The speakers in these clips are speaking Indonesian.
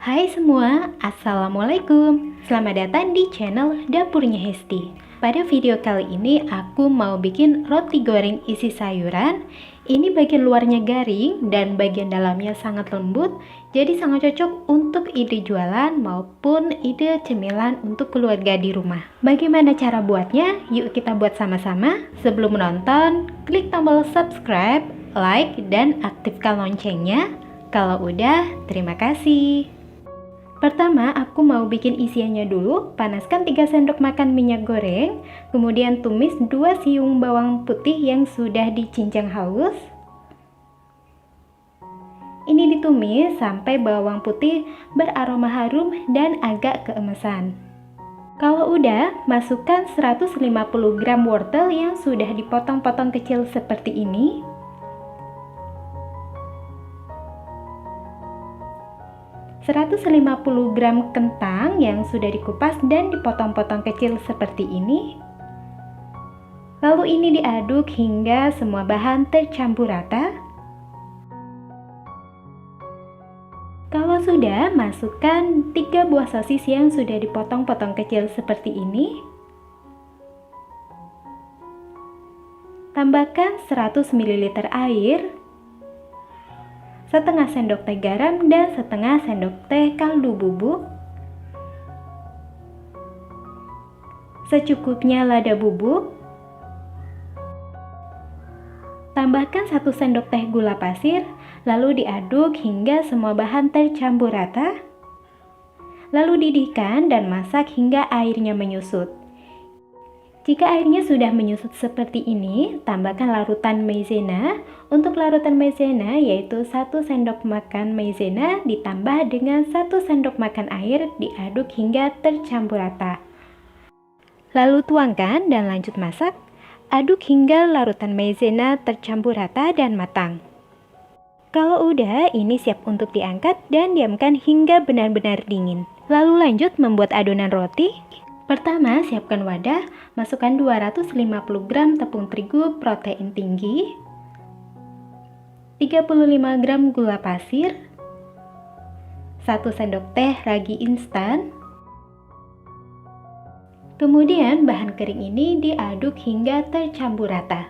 Hai semua, Assalamualaikum. Selamat datang di channel Dapurnya Hesti. Pada video kali ini aku mau bikin roti goreng isi sayuran. Ini bagian luarnya garing dan bagian dalamnya sangat lembut, jadi sangat cocok untuk ide jualan maupun ide cemilan untuk keluarga di rumah. Bagaimana cara buatnya? Yuk kita buat sama-sama. Sebelum menonton, klik tombol subscribe, like, dan aktifkan loncengnya. Kalau udah, terima kasih. Pertama, aku mau bikin isiannya dulu. Panaskan 3 sendok makan minyak goreng, kemudian tumis 2 siung bawang putih yang sudah dicincang halus. Ini ditumis sampai bawang putih beraroma harum dan agak keemesan. Kalau udah, masukkan 150 gram wortel yang sudah dipotong-potong kecil seperti ini. 150 gram kentang yang sudah dikupas dan dipotong-potong kecil seperti ini. Lalu ini diaduk hingga semua bahan tercampur rata. Kalau sudah, masukkan 3 buah sosis yang sudah dipotong-potong kecil seperti ini. Tambahkan 100 ml air, setengah sendok teh garam dan setengah sendok teh kaldu bubuk, secukupnya lada bubuk, tambahkan 1 sendok teh gula pasir, lalu diaduk hingga semua bahan tercampur rata, lalu didihkan dan masak hingga airnya menyusut. Jika airnya sudah menyusut seperti ini, tambahkan larutan maizena. Untuk larutan maizena yaitu 1 sendok makan maizena ditambah dengan 1 sendok makan air, diaduk hingga tercampur rata. Lalu tuangkan dan lanjut masak. Aduk hingga larutan maizena tercampur rata dan matang. Kalau udah, ini siap untuk diangkat dan diamkan hingga benar-benar dingin. Lalu lanjut membuat adonan roti. Pertama, siapkan wadah, masukkan 250 gram tepung terigu protein tinggi, 35 gram gula pasir, 1 sendok teh ragi instan. Kemudian bahan kering ini diaduk hingga tercampur rata.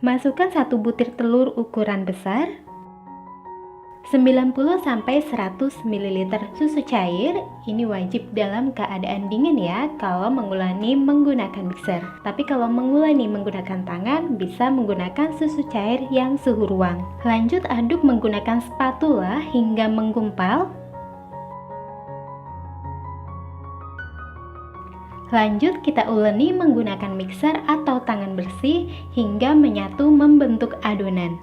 Masukkan 1 butir telur ukuran besar, 90-100 ml susu cair. Ini wajib dalam keadaan dingin ya kalau menguleni menggunakan mixer. Tapi kalau menguleni menggunakan tangan, bisa menggunakan susu cair yang suhu ruang. Lanjut aduk menggunakan spatula hingga menggumpal. Lanjut kita uleni menggunakan mixer atau tangan bersih hingga menyatu membentuk adonan.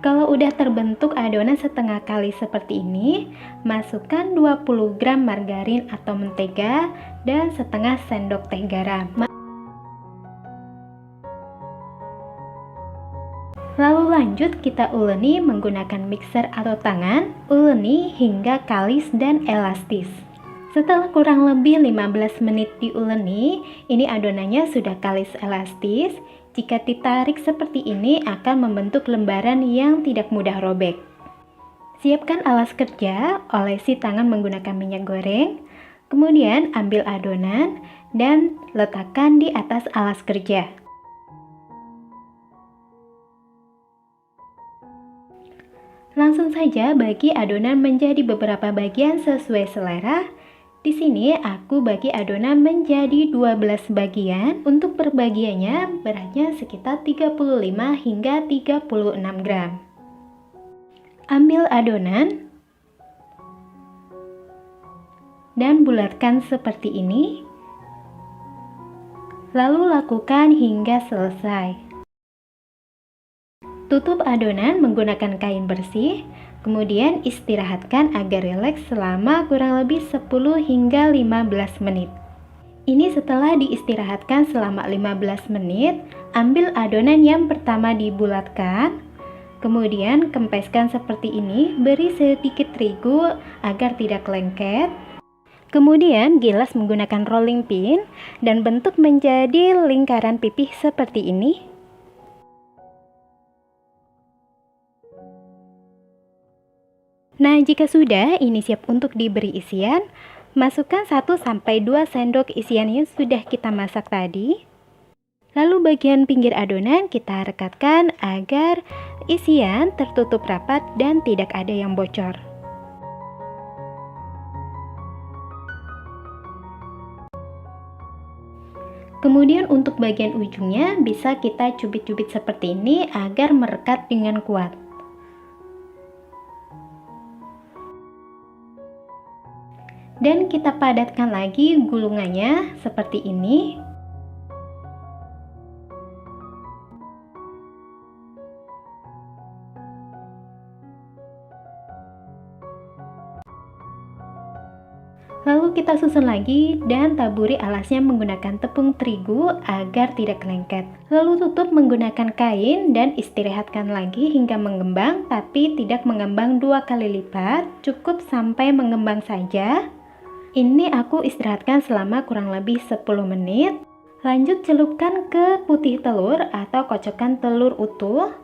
Kalau udah terbentuk adonan setengah kali seperti ini, masukkan 20 gram margarin atau mentega dan setengah sendok teh garam. Lalu lanjut kita uleni menggunakan mixer atau tangan, uleni hingga kalis dan elastis. Setelah kurang lebih 15 menit diuleni, ini adonannya sudah kalis elastis. Jika ditarik seperti ini akan membentuk lembaran yang tidak mudah robek. Siapkan alas kerja, olesi tangan menggunakan minyak goreng, kemudian ambil adonan dan letakkan di atas alas kerja. Langsung saja bagi adonan menjadi beberapa bagian sesuai selera. Di sini aku bagi adonan menjadi 12 bagian. Untuk perbagiannya beratnya sekitar 35 hingga 36 gram. Ambil adonan dan bulatkan seperti ini. Lalu lakukan hingga selesai. Tutup adonan menggunakan kain bersih. Kemudian istirahatkan agar rileks selama kurang lebih 10 hingga 15 menit. Ini setelah diistirahatkan selama 15 menit, ambil adonan yang pertama dibulatkan, Kemudian kempeskan seperti ini, beri sedikit terigu agar tidak lengket. Kemudian gilas menggunakan rolling pin dan bentuk menjadi lingkaran pipih seperti ini. Nah, jika sudah ini siap untuk diberi isian, masukkan 1-2 sendok isian yang sudah kita masak tadi. Lalu bagian pinggir adonan kita rekatkan agar isian tertutup rapat dan tidak ada yang bocor. Kemudian untuk bagian ujungnya bisa kita cubit-cubit seperti ini agar merekat dengan kuat. Dan kita padatkan lagi gulungannya seperti ini. Lalu kita susun lagi dan taburi alasnya menggunakan tepung terigu agar tidak lengket. Lalu tutup menggunakan kain dan istirahatkan lagi hingga mengembang, tapi tidak mengembang 2 kali lipat, cukup sampai mengembang saja. Ini aku istirahatkan selama kurang lebih 10 menit. Lanjut celupkan ke putih telur atau kocokan telur utuh.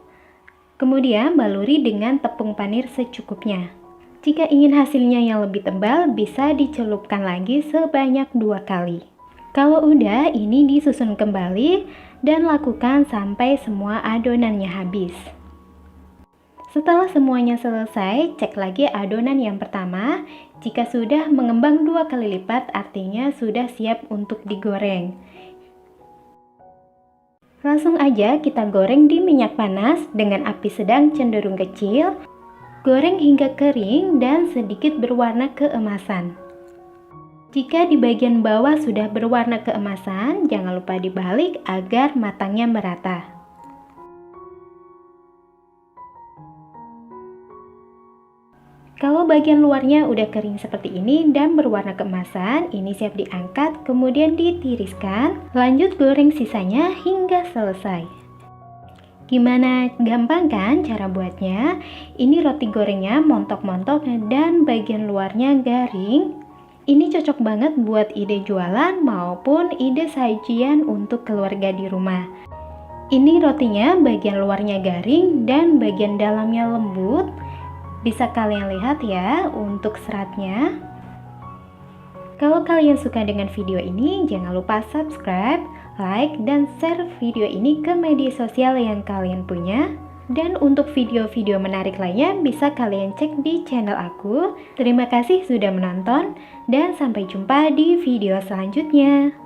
Kemudian baluri dengan tepung panir secukupnya. Jika ingin hasilnya yang lebih tebal, bisa dicelupkan lagi sebanyak 2 kali. Kalau udah, ini disusun kembali dan lakukan sampai semua adonannya habis. Setelah semuanya selesai, cek lagi adonan yang pertama. Jika sudah mengembang 2 kali lipat, artinya sudah siap untuk digoreng. Langsung aja kita goreng di minyak panas dengan api sedang cenderung kecil. Goreng hingga kering dan sedikit berwarna keemasan. Jika di bagian bawah sudah berwarna keemasan, jangan lupa dibalik agar matangnya merata. Kalau bagian luarnya udah kering seperti ini dan berwarna keemasan, ini siap diangkat, kemudian ditiriskan. Lanjut goreng sisanya hingga selesai. Gimana, gampang kan cara buatnya? Ini roti gorengnya montok-montok dan bagian luarnya garing. Ini cocok banget buat ide jualan maupun ide sajian untuk keluarga di rumah. Ini rotinya bagian luarnya garing dan bagian dalamnya lembut. Bisa kalian lihat ya untuk seratnya. Kalau kalian suka dengan video ini, jangan lupa subscribe, like, dan share video ini ke media sosial yang kalian punya. Dan untuk video-video menarik lainnya bisa kalian cek di channel aku. Terima kasih sudah menonton dan sampai jumpa di video selanjutnya.